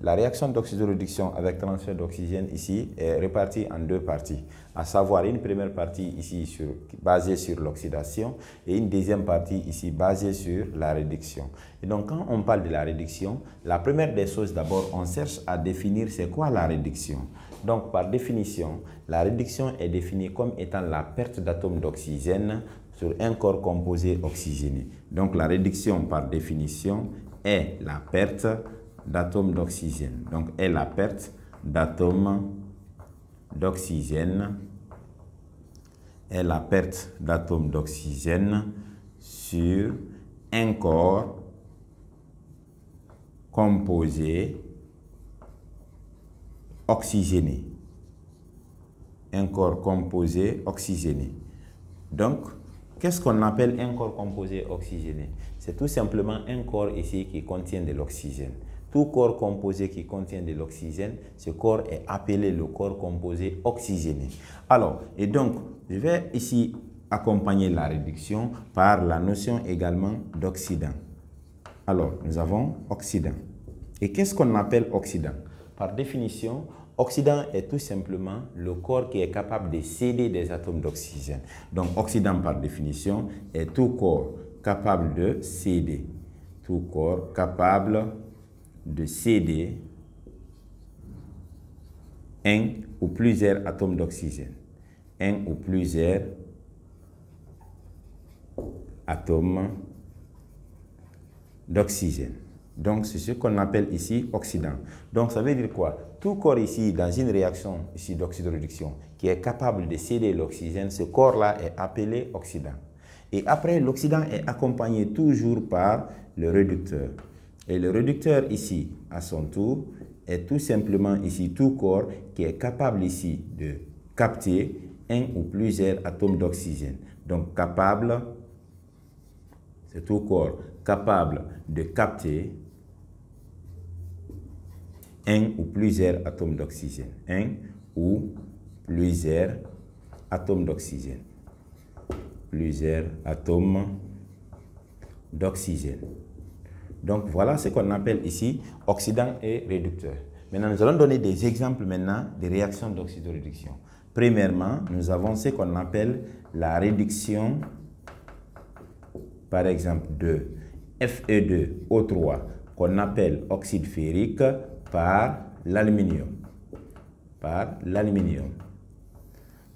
la réaction d'oxydoréduction avec transfert d'oxygène ici est répartie en deux parties, à savoir une première partie ici basée sur l'oxydation et une deuxième partie ici basée sur la réduction. Et donc quand on parle de la réduction, la première des choses d'abord, on cherche à définir c'est quoi la réduction. Donc par définition, la réduction est définie comme étant la perte d'atomes d'oxygène sur un corps composé oxygéné. Donc la réduction par définition est la perte d'atomes d'oxygène. Donc est la perte d'atomes d'oxygène, est la perte d'atomes d'oxygène sur un corps composé oxygéné. Un corps composé oxygéné. Donc, qu'est-ce qu'on appelle un corps composé oxygéné? C'est tout simplement un corps ici qui contient de l'oxygène. Tout corps composé qui contient de l'oxygène, ce corps est appelé le corps composé oxygéné. Alors, et donc, je vais ici accompagner la réduction par la notion également d'oxydant. Alors, nous avons oxydant. Et qu'est-ce qu'on appelle oxydant? Par définition, oxydant est tout simplement le corps qui est capable de céder des atomes d'oxygène. Donc, oxydant par définition est tout corps capable de céder. Tout corps capable de céder un ou plusieurs atomes d'oxygène. Un ou plusieurs atomes d'oxygène. Donc, c'est ce qu'on appelle ici oxydant. Donc, ça veut dire quoi? Tout corps ici, dans une réaction ici d'oxydoréduction, qui est capable de céder l'oxygène, ce corps-là est appelé oxydant. Et après, l'oxydant est accompagné toujours par le réducteur. Et le réducteur ici, à son tour, est tout simplement ici tout corps qui est capable ici de capter un ou plusieurs atomes d'oxygène. Donc, capable, c'est tout corps capable de capter un ou plusieurs atomes d'oxygène. Un ou plusieurs atomes d'oxygène. Plusieurs atomes d'oxygène. Donc, voilà ce qu'on appelle ici oxydant et réducteur. Maintenant, nous allons donner des exemples maintenant des réactions d'oxydoréduction. Premièrement, nous avons ce qu'on appelle la réduction, par exemple, de Fe2O3, qu'on appelle oxyde ferrique, par l'aluminium. Par l'aluminium.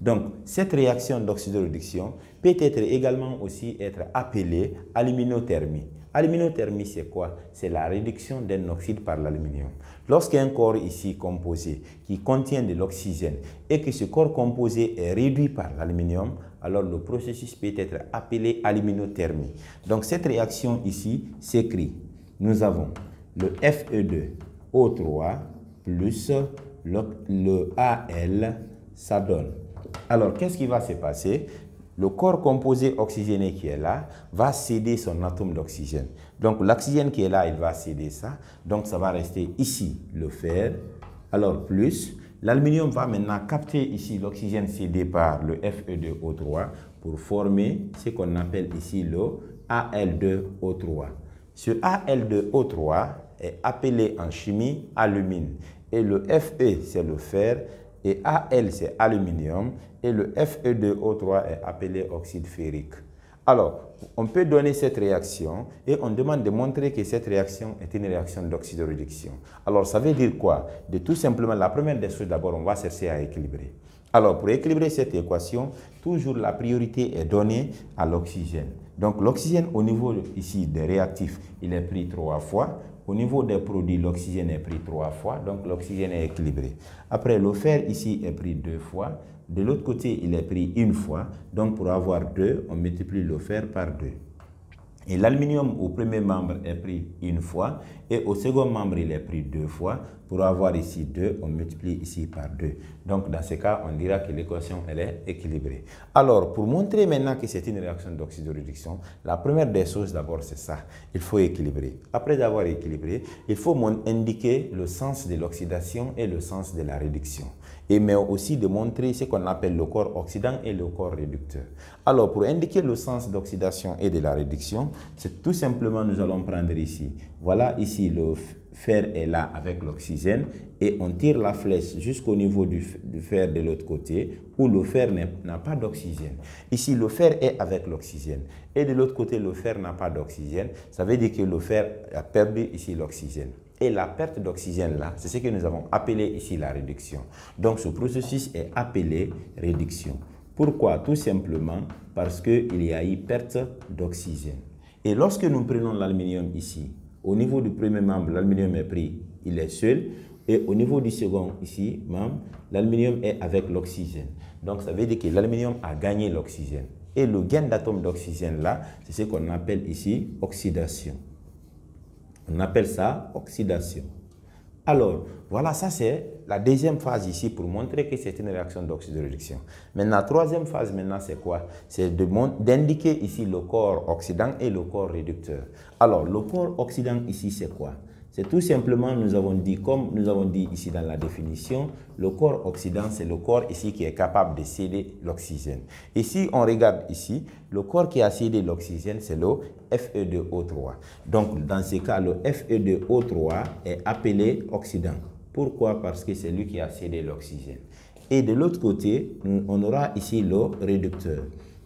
Donc, cette réaction d'oxydoréduction peut être également aussi être appelée aluminothermie. Aluminothermie, c'est quoi? C'est la réduction d'un oxyde par l'aluminium. Lorsqu'un corps ici composé qui contient de l'oxygène et que ce corps composé est réduit par l'aluminium, alors le processus peut être appelé aluminothermie. Donc cette réaction ici s'écrit. Nous avons le Fe2O3 plus le Al, ça donne. Alors qu'est-ce qui va se passer? Le corps composé oxygéné qui est là va céder son atome d'oxygène. Donc l'oxygène qui est là, il va céder ça. Donc ça va rester ici le fer. Alors plus, l'aluminium va maintenant capter ici l'oxygène cédé par le Fe2O3 pour former ce qu'on appelle ici le Al2O3. Ce Al2O3 est appelé en chimie alumine. Et le Fe, c'est le fer. Et Al, c'est aluminium. Et le Fe2O3 est appelé oxyde ferrique. Alors, on peut donner cette réaction et on demande de montrer que cette réaction est une réaction d'oxydoréduction. Alors, ça veut dire quoi? De tout simplement, la première des choses, d'abord, on va chercher à équilibrer. Alors, pour équilibrer cette équation, toujours la priorité est donnée à l'oxygène. Donc, l'oxygène, au niveau ici des réactifs, il est pris 3 fois. Au niveau des produits, l'oxygène est pris 3 fois, donc l'oxygène est équilibré. Après, le fer ici est pris 2 fois. De l'autre côté, il est pris 1 fois. Donc, pour avoir 2, on multiplie le fer par 2. Et l'aluminium au premier membre est pris 1 fois. Et au second membre, il est pris 2 fois. Pour avoir ici 2, on multiplie ici par 2. Donc, dans ce cas, on dira que l'équation, elle est équilibrée. Alors, pour montrer maintenant que c'est une réaction d'oxydoréduction, la première des choses, d'abord, c'est ça. Il faut équilibrer. Après avoir équilibré, il faut indiquer le sens de l'oxydation et le sens de la réduction. Mais aussi de montrer ce qu'on appelle le corps oxydant et le corps réducteur. Alors, pour indiquer le sens d'oxydation et de la réduction, c'est tout simplement, nous allons prendre ici. Voilà ici ici, le fer est là avec l'oxygène et on tire la flèche jusqu'au niveau du fer de l'autre côté où le fer n'a pas d'oxygène. Ici, le fer est avec l'oxygène et de l'autre côté, le fer n'a pas d'oxygène. Ça veut dire que le fer a perdu ici l'oxygène. Et la perte d'oxygène là, c'est ce que nous avons appelé ici la réduction. Donc, ce processus est appelé réduction. Pourquoi? Tout simplement parce qu'il y a eu perte d'oxygène. Et lorsque nous prenons l'aluminium ici, au niveau du premier membre, l'aluminium est pris, il est seul. Et au niveau du second ici, membre, l'aluminium est avec l'oxygène. Donc, ça veut dire que l'aluminium a gagné l'oxygène. Et le gain d'atomes d'oxygène là, c'est ce qu'on appelle ici oxydation. On appelle ça oxydation. Alors, voilà, ça c'est la deuxième phase ici pour montrer que c'est une réaction d'oxydoréduction. Maintenant, la troisième phase, maintenant, c'est quoi? C'est d'indiquer ici le corps oxydant et le corps réducteur. Alors, le corps oxydant ici, c'est quoi? C'est tout simplement, nous avons dit, comme nous avons dit ici dans la définition, le corps oxydant, c'est le corps ici qui est capable de céder l'oxygène. Ici, on regarde ici, le corps qui a cédé l'oxygène, c'est le Fe2O3. Donc, dans ce cas, le Fe2O3 est appelé oxydant. Pourquoi? Parce que c'est lui qui a cédé l'oxygène. Et de l'autre côté, on aura ici le réducteur.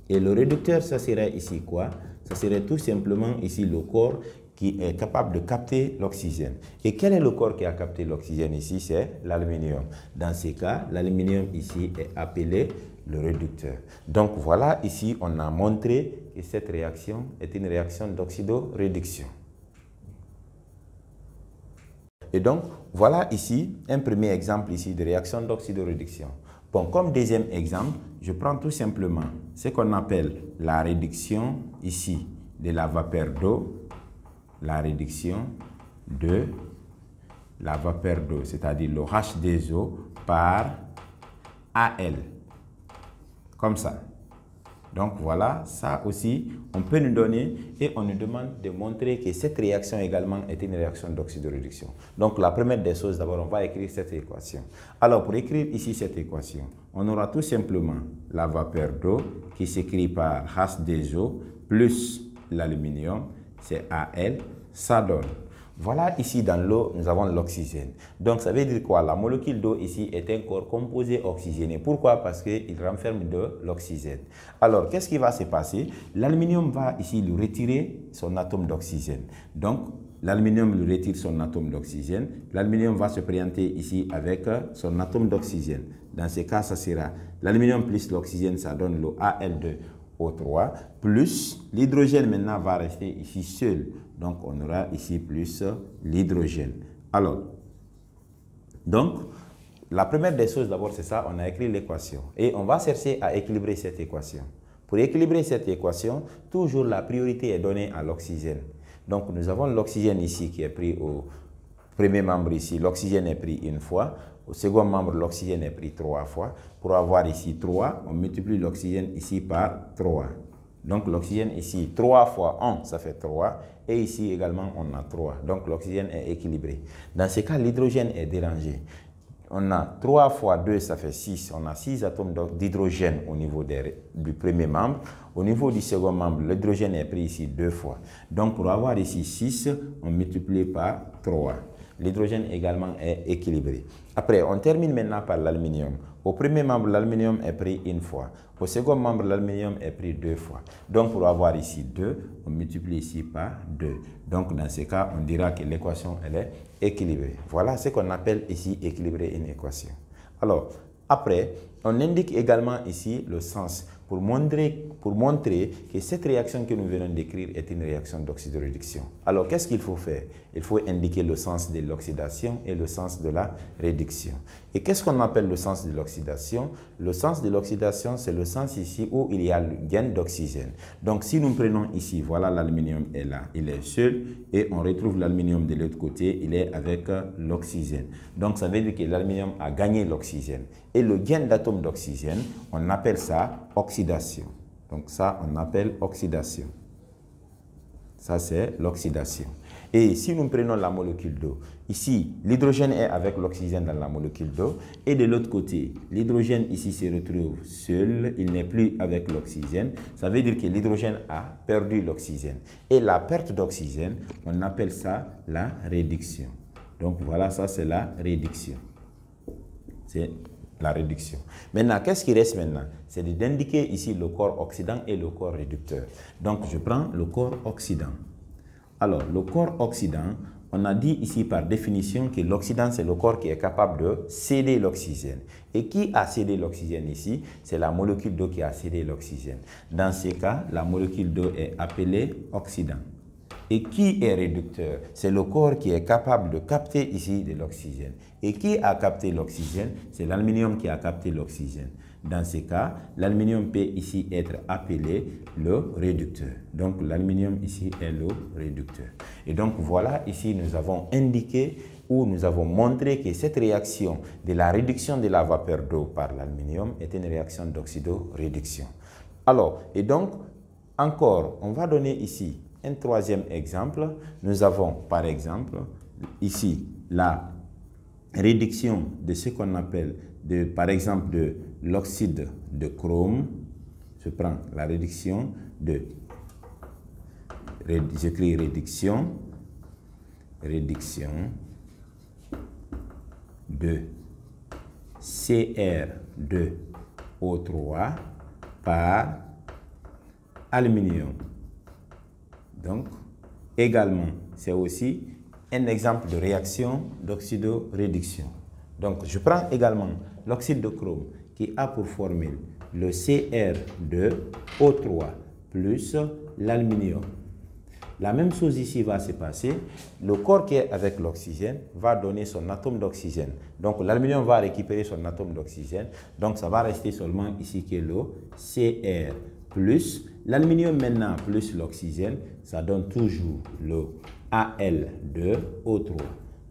Et le réducteur, ça serait ici quoi? Ça serait tout simplement ici le corps qui est capable de capter l'oxygène. Et quel est le corps qui a capté l'oxygène ici? C'est l'aluminium. Dans ces cas, l'aluminium ici est appelé le réducteur. Donc voilà, ici, on a montré que cette réaction est une réaction d'oxydoréduction. Et donc, voilà ici un premier exemple ici de réaction d'oxydoréduction. Bon, comme deuxième exemple, je prends tout simplement ce qu'on appelle la réduction ici de la vapeur d'eau, la réduction de la vapeur d'eau, c'est-à-dire le H2O par Al, comme ça. Donc voilà, ça aussi, on peut nous donner et on nous demande de montrer que cette réaction également est une réaction d'oxydoréduction. Donc la première des choses, d'abord, on va écrire cette équation. Alors pour écrire ici cette équation, on aura tout simplement la vapeur d'eau qui s'écrit par H2O plus l'aluminium, c'est Al, ça donne. Voilà, ici dans l'eau, nous avons l'oxygène. Donc, ça veut dire quoi? La molécule d'eau ici est un corps composé oxygéné. Pourquoi? Parce qu'il renferme de l'oxygène. Alors, qu'est-ce qui va se passer? L'aluminium va ici lui retirer son atome d'oxygène. Donc, l'aluminium lui retire son atome d'oxygène. L'aluminium va se présenter ici avec son atome d'oxygène. Dans ce cas, ça sera l'aluminium plus l'oxygène, ça donne le Al2O3, plus l'hydrogène maintenant va rester ici seul. Donc, on aura ici plus l'hydrogène. Alors, donc, la première des choses d'abord, c'est ça, on a écrit l'équation. Et on va chercher à équilibrer cette équation. Pour équilibrer cette équation, toujours la priorité est donnée à l'oxygène. Donc, nous avons l'oxygène ici qui est pris au premier membre ici. L'oxygène est pris une fois. Au second membre, l'oxygène est pris 3 fois. Pour avoir ici 3, on multiplie l'oxygène ici par 3. Donc, l'oxygène ici, 3 fois 1, ça fait 3. Et ici également, on a 3. Donc, l'oxygène est équilibré. Dans ce cas, l'hydrogène est dérangé. On a 3 fois 2, ça fait 6. On a 6 atomes d'hydrogène au niveau du premier membre. Au niveau du second membre, l'hydrogène est pris ici 2 fois. Donc, pour avoir ici 6, on multiplie par 3. L'hydrogène également est équilibré. Après, on termine maintenant par l'aluminium. Au premier membre, l'aluminium est pris une fois. Au second membre, l'aluminium est pris 2 fois. Donc, pour avoir ici 2, on multiplie ici par 2. Donc, dans ce cas, on dira que l'équation, elle est équilibrée. Voilà ce qu'on appelle ici équilibrer une équation. Alors, après, on indique également ici le sens pour montrer que cette réaction que nous venons d'écrire est une réaction d'oxydoréduction. Alors, qu'est-ce qu'il faut faire? Il faut indiquer le sens de l'oxydation et le sens de la réduction. Et qu'est-ce qu'on appelle le sens de l'oxydation? Le sens de l'oxydation, c'est le sens ici où il y a le gain d'oxygène. Donc, si nous prenons ici, voilà l'aluminium est là, il est seul, et on retrouve l'aluminium de l'autre côté, il est avec l'oxygène. Donc, ça veut dire que l'aluminium a gagné l'oxygène. Et le gain d'atomes d'oxygène, on appelle ça oxydation. Donc ça, on appelle oxydation. Ça, c'est l'oxydation. Et si nous prenons la molécule d'eau, ici, l'hydrogène est avec l'oxygène dans la molécule d'eau. Et de l'autre côté, l'hydrogène ici se retrouve seul, il n'est plus avec l'oxygène. Ça veut dire que l'hydrogène a perdu l'oxygène. Et la perte d'oxygène, on appelle ça la réduction. Donc voilà, ça c'est la réduction. C'est la réduction. Maintenant, qu'est-ce qui reste maintenant? C'est d'indiquer ici le corps oxydant et le corps réducteur. Donc je prends le corps oxydant. Alors, le corps oxydant, on a dit ici par définition que l'oxydant, c'est le corps qui est capable de céder l'oxygène. Et qui a cédé l'oxygène ici? C'est la molécule d'eau qui a cédé l'oxygène. Dans ces cas, la molécule d'eau est appelée oxydant. Et qui est réducteur? C'est le corps qui est capable de capter ici de l'oxygène. Et qui a capté l'oxygène? C'est l'aluminium qui a capté l'oxygène. Dans ces cas, l'aluminium peut ici être appelé le réducteur. Donc l'aluminium ici est le réducteur. Et donc voilà, ici nous avons indiqué ou nous avons montré que cette réaction de la réduction de la vapeur d'eau par l'aluminium est une réaction d'oxydoréduction. Alors, et donc, encore, on va donner ici un troisième exemple. Nous avons par exemple ici la réduction de ce qu'on appelle par exemple de l'oxyde de chrome. Je prends la réduction de, j'écris réduction de Cr2O3 par aluminium. Donc, également, c'est aussi un exemple de réaction d'oxydoréduction. Donc, je prends également l'oxyde de chrome qui a pour formule le Cr2O3 plus l'aluminium. La même chose ici va se passer. Le corps qui est avec l'oxygène va donner son atome d'oxygène. Donc, l'aluminium va récupérer son atome d'oxygène. Donc, ça va rester seulement ici que le Cr plus l'aluminium maintenant plus l'oxygène. Ça donne toujours le Al2O3.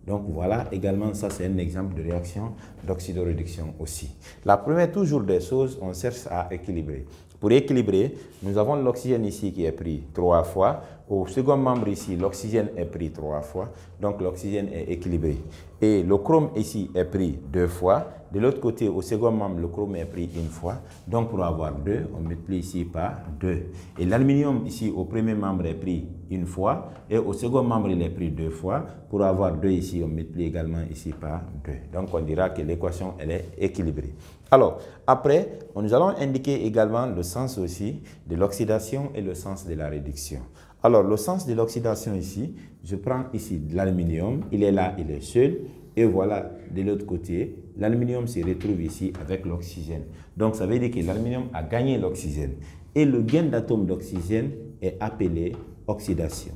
Donc voilà, également ça c'est un exemple de réaction d'oxydoréduction aussi. La première toujours des choses, on cherche à équilibrer. Pour équilibrer, nous avons l'oxygène ici qui est pris 3 fois. Au second membre ici, l'oxygène est pris 3 fois. Donc l'oxygène est équilibré. Et le chrome ici est pris 2 fois. De l'autre côté, au second membre, le chrome est pris 1 fois. Donc pour avoir 2, on multiplie ici par 2. Et l'aluminium ici au premier membre est pris 1 fois. Et au second membre, il est pris 2 fois. Pour avoir 2 ici, on multiplie également ici par 2. Donc on dira que l'équation, elle est équilibrée. Alors, après, nous allons indiquer également le sens aussi de l'oxydation et le sens de la réduction. Alors, le sens de l'oxydation ici, je prends ici de l'aluminium, il est là, il est seul. Et voilà, de l'autre côté, l'aluminium se retrouve ici avec l'oxygène. Donc, ça veut dire que l'aluminium a gagné l'oxygène. Et le gain d'atomes d'oxygène est appelé oxydation.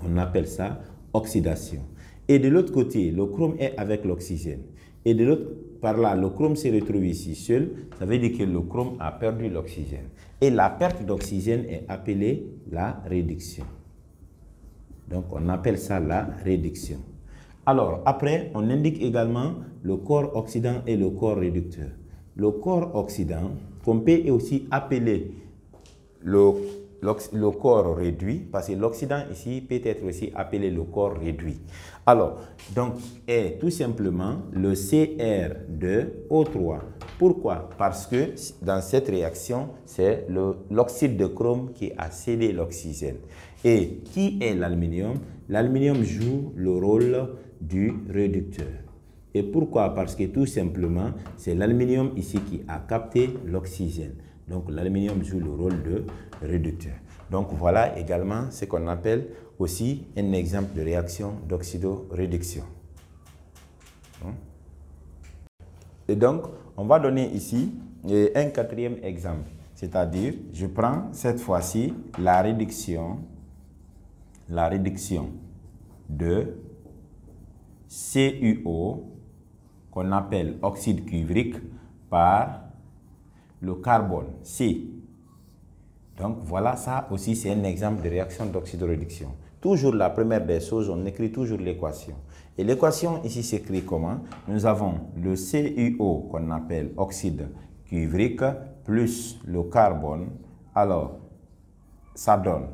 On appelle ça oxydation. Et de l'autre côté, le chrome est avec l'oxygène. Et de l'autre, par là, le chrome se retrouve ici seul. Ça veut dire que le chrome a perdu l'oxygène. Et la perte d'oxygène est appelée la réduction. Donc, on appelle ça la réduction. Alors, après, on indique également le corps oxydant et le corps réducteur. Le corps oxydant, qu'on peut aussi appeler le corps réduit, parce que l'oxydant ici peut être aussi appelé le corps réduit. Alors, donc, est tout simplement le Cr2O3. Pourquoi? Parce que dans cette réaction, c'est l'oxyde de chrome qui a cédé l'oxygène. Et qui est l'aluminium? L'aluminium joue le rôle du réducteur. Et pourquoi? Parce que tout simplement, c'est l'aluminium ici qui a capté l'oxygène. Donc, l'aluminium joue le rôle de réducteur. Donc, voilà également ce qu'on appelle aussi un exemple de réaction d'oxydoréduction. Et donc, on va donner ici un quatrième exemple. C'est-à-dire, je prends cette fois-ci la réduction de CuO, qu'on appelle oxyde cuivrique, par le carbone, C. Donc voilà, ça aussi c'est un exemple de réaction d'oxydoréduction. Toujours la première des choses, on écrit toujours l'équation. Et l'équation ici s'écrit comment? Nous avons le CuO qu'on appelle oxyde cuivrique plus le carbone. Alors, ça donne.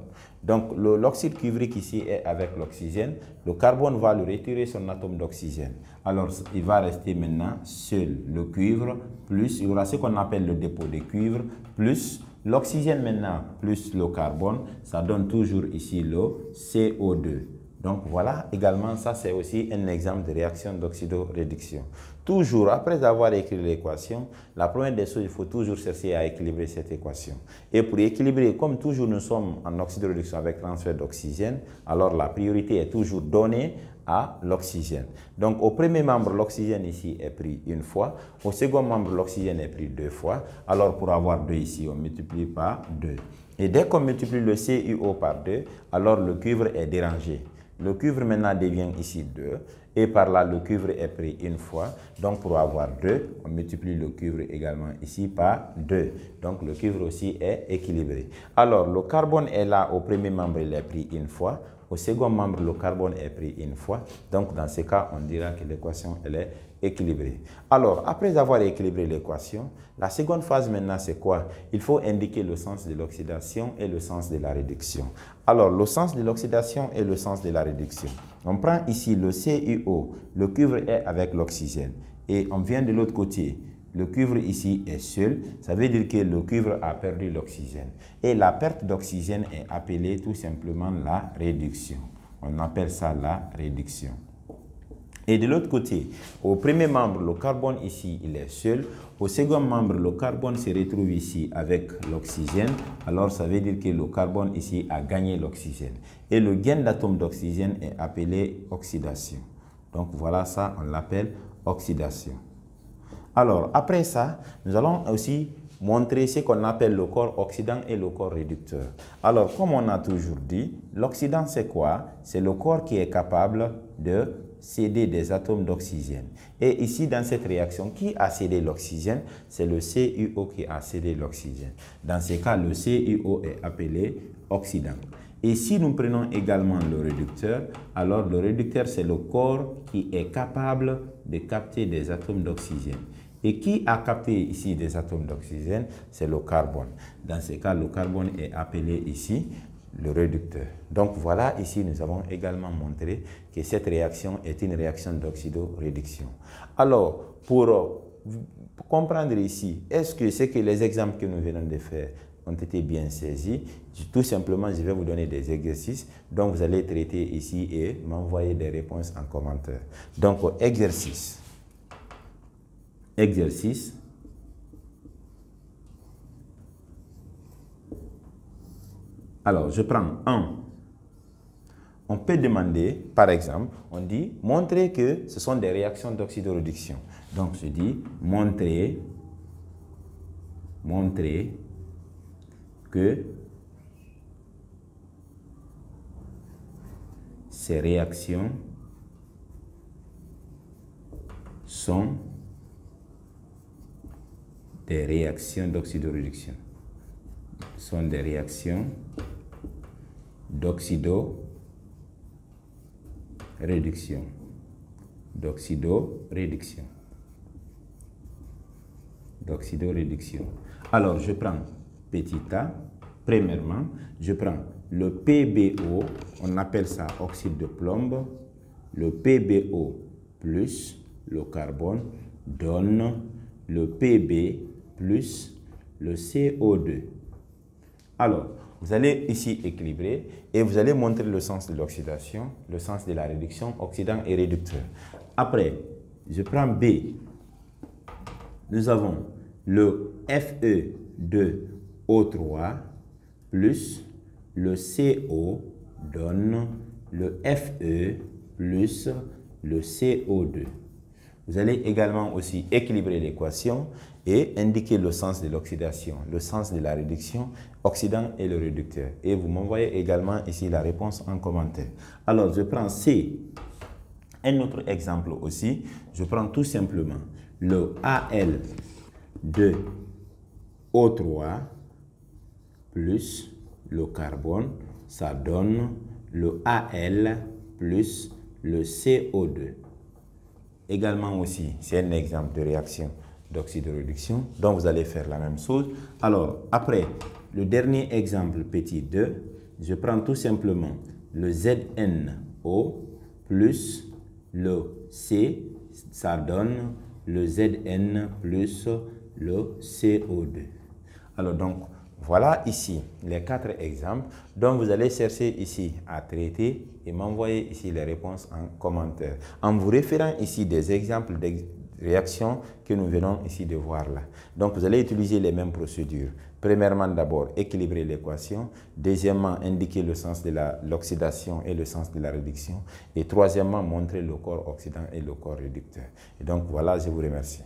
Donc, l'oxyde cuivrique ici est avec l'oxygène. Le carbone va lui retirer son atome d'oxygène. Alors, il va rester maintenant seul le cuivre, plus, il y aura ce qu'on appelle le dépôt de cuivre, plus l'oxygène maintenant, plus le carbone. Ça donne toujours ici le CO2. Donc voilà, également, ça c'est aussi un exemple de réaction d'oxydoréduction. Toujours, après avoir écrit l'équation, la première des choses, il faut toujours chercher à équilibrer cette équation. Et pour équilibrer, comme toujours nous sommes en oxydoréduction avec transfert d'oxygène, alors la priorité est toujours donnée à l'oxygène. Donc au premier membre, l'oxygène ici est pris une fois. Au second membre, l'oxygène est pris 2 fois. Alors pour avoir 2 ici, on multiplie par 2. Et dès qu'on multiplie le CuO par 2, alors le cuivre est dérangé. Le cuivre maintenant devient ici 2 et par là le cuivre est pris une fois. Donc pour avoir 2, on multiplie le cuivre également ici par 2. Donc le cuivre aussi est équilibré. Alors le carbone est là au premier membre, il est pris une fois. Au second membre, le carbone est pris une fois. Donc dans ce cas, on dira que l'équation elle est équilibrée. Alors après avoir équilibré l'équation, la seconde phase maintenant c'est quoi? Il faut indiquer le sens de l'oxydation et le sens de la réduction. Alors le sens de l'oxydation et le sens de la réduction. On prend ici le CuO, le cuivre est avec l'oxygène et on vient de l'autre côté. Le cuivre ici est seul, ça veut dire que le cuivre a perdu l'oxygène. Et la perte d'oxygène est appelée tout simplement la réduction. On appelle ça la réduction. Et de l'autre côté, au premier membre, le carbone ici, il est seul. Au second membre, le carbone se retrouve ici avec l'oxygène. Alors, ça veut dire que le carbone ici a gagné l'oxygène. Et le gain d'atomes d'oxygène est appelé oxydation. Donc, voilà ça, on l'appelle oxydation. Alors, après ça, nous allons aussi montrer ce qu'on appelle le corps oxydant et le corps réducteur. Alors, comme on a toujours dit, l'oxydant, c'est quoi? C'est le corps qui est capable de céder des atomes d'oxygène. Et ici, dans cette réaction, qui a cédé l'oxygène? C'est le CuO qui a cédé l'oxygène. Dans ce cas, le CuO est appelé oxydant. Et si nous prenons également le réducteur, alors le réducteur, c'est le corps qui est capable de capter des atomes d'oxygène. Et qui a capté ici des atomes d'oxygène? C'est le carbone. Dans ce cas, le carbone est appelé ici le réducteur. Donc voilà, ici nous avons également montré que cette réaction est une réaction d'oxydoréduction. Alors, pour comprendre ici, est-ce que les exemples que nous venons de faire ont été bien saisis? Tout simplement, je vais vous donner des exercices dont vous allez traiter ici et m'envoyer des réponses en commentaire. Donc, exercice. Exercice. Alors, je prends 1. On peut demander, par exemple, on dit, montrer que ce sont des réactions d'oxydoréduction. Donc, je dis, montrer que ces réactions sont des réactions d'oxydoréduction. Sont des réactions d'oxydoréduction. D'oxydoréduction. Alors, je prends petit a. Premièrement, je prends le PbO, on appelle ça oxyde de plomb. Le PbO plus le carbone donne le Pb plus le CO2. Alors, vous allez ici équilibrer et vous allez montrer le sens de l'oxydation, le sens de la réduction, oxydant et réducteur. Après, je prends B. Nous avons le Fe2O3 plus le CO donne le Fe plus le CO2. Vous allez également aussi équilibrer l'équation et indiquer le sens de l'oxydation, le sens de la réduction, oxydant et le réducteur. Et vous m'envoyez également ici la réponse en commentaire. Alors, je prends C. Un autre exemple aussi, je prends tout simplement le Al2O3 plus le carbone, ça donne le Al plus le CO2. Également aussi, c'est un exemple de réaction d'oxydoréduction, donc vous allez faire la même chose. Alors, après, le dernier exemple, petit 2, je prends tout simplement le ZnO plus le C, ça donne le Zn plus le CO2. Alors donc, voilà ici les 4 exemples dont vous allez chercher ici à traiter et m'envoyer ici les réponses en commentaire. En vous référant ici des exemples de réactions que nous venons ici de voir là. Donc, vous allez utiliser les mêmes procédures. Premièrement, d'abord, équilibrer l'équation. Deuxièmement, indiquer le sens de l'oxydation et le sens de la réduction. Et troisièmement, montrer le corps oxydant et le corps réducteur. Et donc, voilà, je vous remercie.